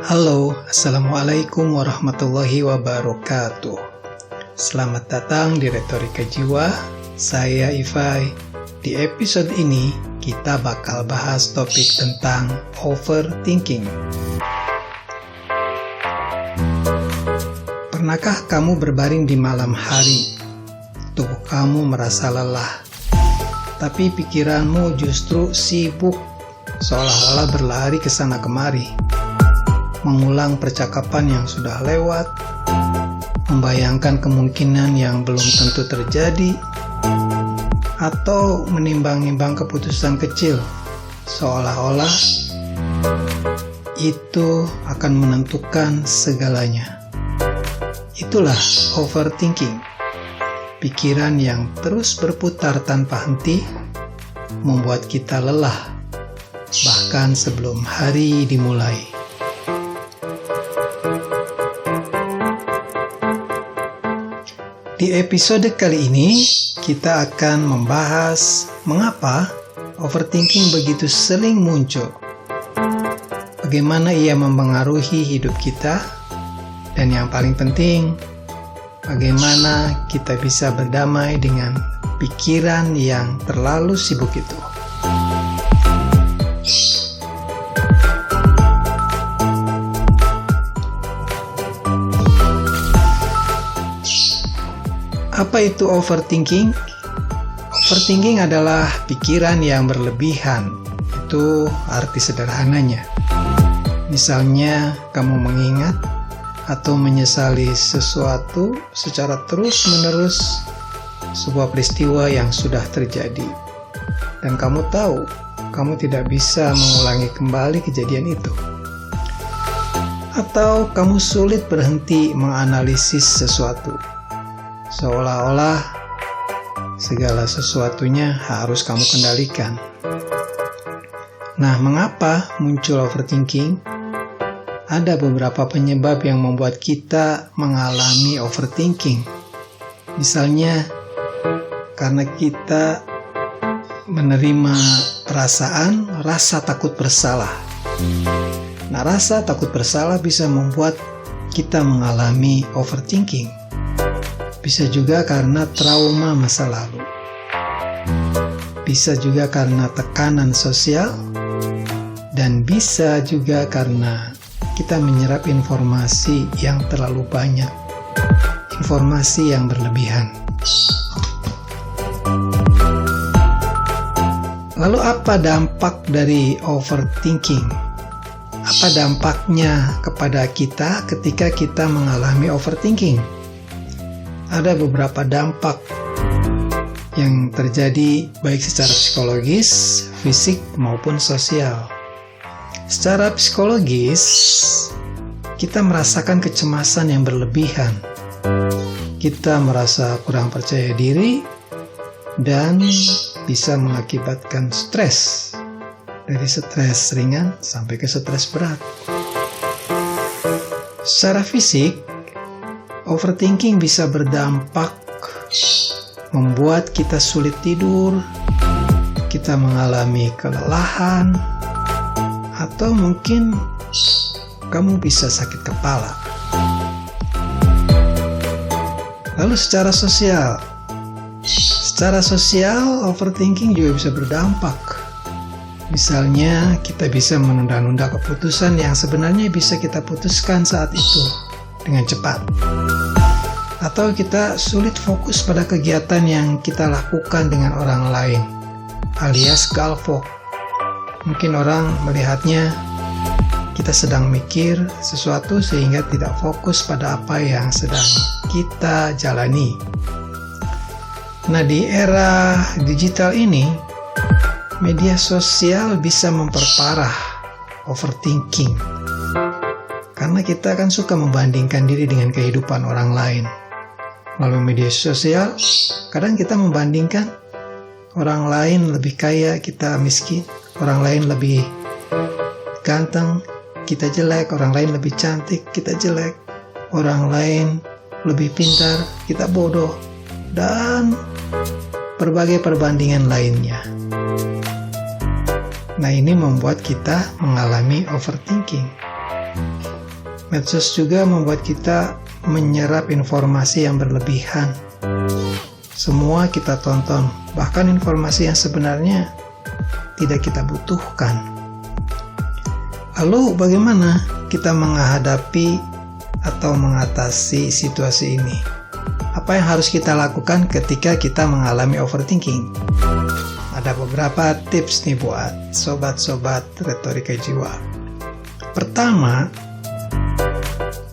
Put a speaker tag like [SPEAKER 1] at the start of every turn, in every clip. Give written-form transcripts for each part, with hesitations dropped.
[SPEAKER 1] Halo, Assalamualaikum warahmatullahi wabarakatuh. Selamat datang di Retorika Jiwa, saya Ifai. Di episode ini, kita bakal bahas topik tentang overthinking. Pernahkah kamu berbaring di malam hari? Tubuh kamu merasa lelah, tapi pikiranmu justru sibuk, seolah-olah berlari ke sana kemari, mengulang percakapan yang sudah lewat, membayangkan kemungkinan yang belum tentu terjadi, atau menimbang-nimbang keputusan kecil, seolah-olah itu akan menentukan segalanya. Itulah overthinking, pikiran yang terus berputar tanpa henti, membuat kita lelah, bahkan sebelum hari dimulai. Di episode kali ini, kita akan membahas mengapa overthinking begitu sering muncul, bagaimana ia mempengaruhi hidup kita, dan yang paling penting, bagaimana kita bisa berdamai dengan pikiran yang terlalu sibuk itu. Apa itu overthinking? Overthinking adalah pikiran yang berlebihan. Itu arti sederhananya. Misalnya, kamu mengingat atau menyesali sesuatu secara terus-menerus, sebuah peristiwa yang sudah terjadi. Dan kamu tahu, kamu tidak bisa mengulangi kembali kejadian itu. Atau kamu sulit berhenti menganalisis sesuatu, seolah-olah segala sesuatunya harus kamu kendalikan. Nah, mengapa muncul overthinking? Ada beberapa penyebab yang membuat kita mengalami overthinking. Misalnya, karena kita menerima perasaan rasa takut bersalah. Nah, rasa takut bersalah bisa membuat kita mengalami overthinking. Bisa juga karena trauma masa lalu. Bisa juga karena tekanan sosial. Dan bisa juga karena kita menyerap informasi yang terlalu banyak. Informasi yang berlebihan. Lalu apa dampak dari overthinking? Apa dampaknya kepada kita ketika kita mengalami overthinking? Ada beberapa dampak yang terjadi baik secara psikologis, fisik, maupun sosial. Secara psikologis, kita merasakan kecemasan yang berlebihan. Kita merasa kurang percaya diri dan bisa mengakibatkan stres. Dari stres ringan sampai ke stres berat. Secara fisik, overthinking bisa berdampak membuat kita sulit tidur, kita mengalami kelelahan, atau mungkin kamu bisa sakit kepala. Lalu secara sosial, overthinking juga bisa berdampak. Misalnya, kita bisa menunda-nunda keputusan yang sebenarnya bisa kita putuskan saat itu dengan cepat. Atau kita sulit fokus pada kegiatan yang kita lakukan dengan orang lain, alias galvok. Mungkin orang melihatnya kita sedang mikir sesuatu sehingga tidak fokus pada apa yang sedang kita jalani. Nah, di era digital ini, media sosial bisa memperparah overthinking. Karena kita kan suka membandingkan diri dengan kehidupan orang lain. Melalui media sosial, kadang kita membandingkan orang lain lebih kaya, kita miskin. Orang lain lebih ganteng, kita jelek. Orang lain lebih cantik, kita jelek. Orang lain lebih pintar, kita bodoh. Dan berbagai perbandingan lainnya. Nah, ini membuat kita mengalami overthinking. Medsos juga membuat kita menyerap informasi yang berlebihan. Semua kita tonton, bahkan informasi yang sebenarnya tidak kita butuhkan. Lalu bagaimana kita menghadapi atau mengatasi situasi ini? Apa yang harus kita lakukan ketika kita mengalami overthinking? Ada beberapa tips nih buat sobat-sobat retorika jiwa. Pertama,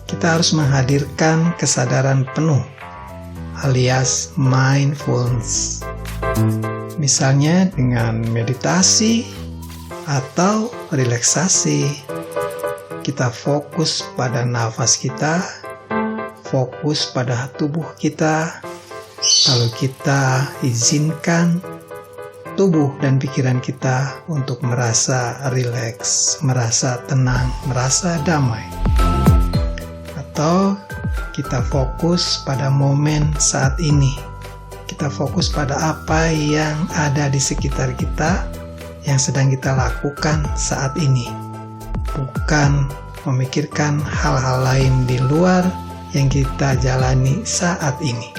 [SPEAKER 1] kita harus menghadirkan kesadaran penuh alias mindfulness. Misalnya dengan meditasi atau relaksasi. Kita fokus pada nafas kita, fokus pada tubuh kita. Lalu kita izinkan tubuh dan pikiran kita untuk merasa rileks, merasa tenang, merasa damai. Atau kita fokus pada momen saat ini. Kita fokus pada apa yang ada di sekitar kita, yang sedang kita lakukan saat ini. Bukan memikirkan hal-hal lain di luar yang kita jalani saat ini.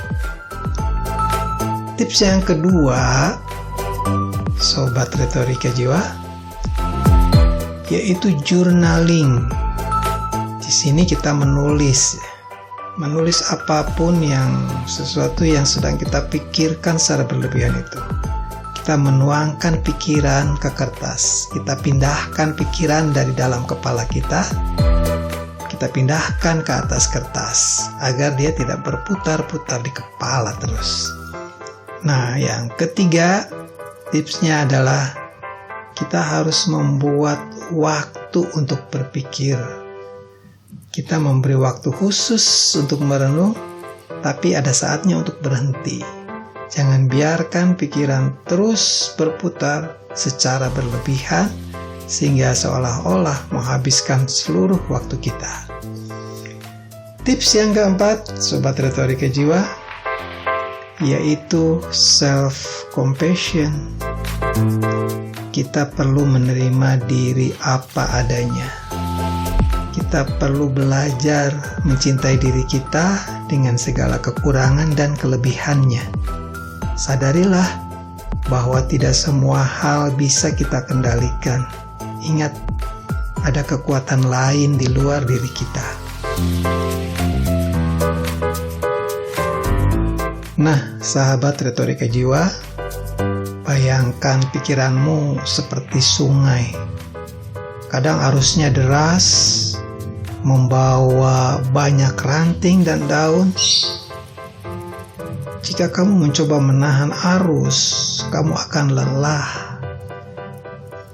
[SPEAKER 1] Tips yang kedua, sobat retorika jiwa, yaitu journaling. Di sini kita menulis apapun sesuatu yang sedang kita pikirkan secara berlebihan itu. Kita menuangkan pikiran ke kertas. Kita pindahkan pikiran dari dalam kepala kita. Kita pindahkan ke atas kertas agar dia tidak berputar-putar di kepala terus. Nah, yang ketiga, tipsnya adalah kita harus membuat waktu untuk berpikir. Kita memberi waktu khusus untuk merenung, tapi ada saatnya untuk berhenti. Jangan biarkan pikiran terus berputar secara berlebihan sehingga seolah-olah menghabiskan seluruh waktu kita. Tips yang keempat, sobat retorika jiwa, yaitu self-compassion. Kita perlu menerima diri apa adanya. Kita perlu belajar mencintai diri kita dengan segala kekurangan dan kelebihannya. Sadarilah bahwa tidak semua hal bisa kita kendalikan. Ingat, ada kekuatan lain di luar diri kita. Nah, sahabat retorika jiwa, bayangkan pikiranmu seperti sungai. Kadang arusnya deras, membawa banyak ranting dan daun. Jika kamu mencoba menahan arus, kamu akan lelah.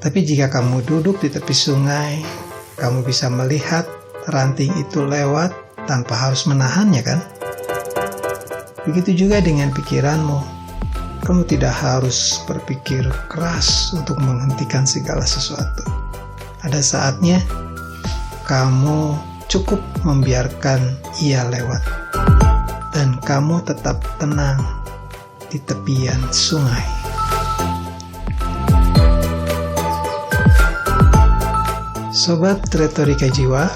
[SPEAKER 1] Tapi jika kamu duduk di tepi sungai, kamu bisa melihat ranting itu lewat tanpa harus menahannya, kan? Begitu juga dengan pikiranmu. Kamu tidak harus berpikir keras untuk menghentikan segala sesuatu. Ada saatnya kamu cukup membiarkan ia lewat, dan kamu tetap tenang di tepian sungai. Sobat retorika jiwa,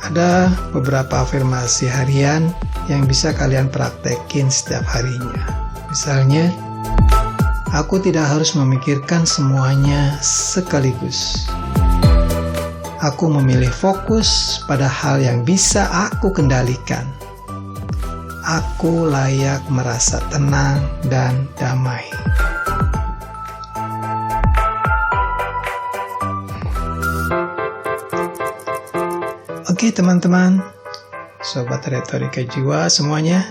[SPEAKER 1] ada beberapa afirmasi harian yang bisa kalian praktekin setiap harinya. Misalnya, aku tidak harus memikirkan semuanya sekaligus. Aku memilih fokus pada hal yang bisa aku kendalikan. Aku layak merasa tenang dan damai. Oke teman-teman, sobat retorika jiwa semuanya,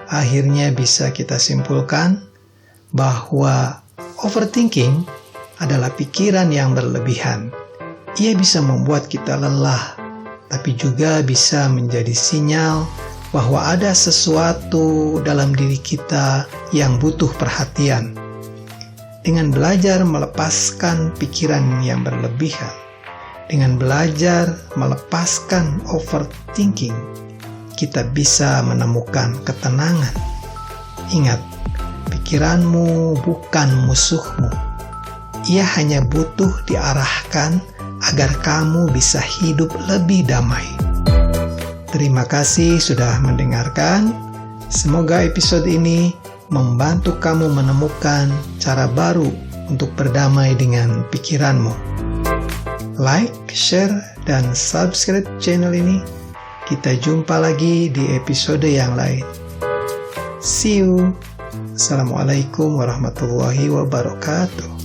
[SPEAKER 1] akhirnya bisa kita simpulkan bahwa overthinking adalah pikiran yang berlebihan. Ia bisa membuat kita lelah, tapi juga bisa menjadi sinyal bahwa ada sesuatu dalam diri kita yang butuh perhatian. Dengan belajar melepaskan pikiran yang berlebihan, dengan belajar melepaskan overthinking, kita bisa menemukan ketenangan. Ingat, pikiranmu bukan musuhmu. ia hanya butuh diarahkan agar kamu bisa hidup lebih damai. Terima kasih sudah mendengarkan. Semoga episode ini membantu kamu menemukan cara baru untuk berdamai dengan pikiranmu. Like, share, dan subscribe channel ini. Kita jumpa lagi di episode yang lain. See you. Assalamualaikum warahmatullahi wabarakatuh.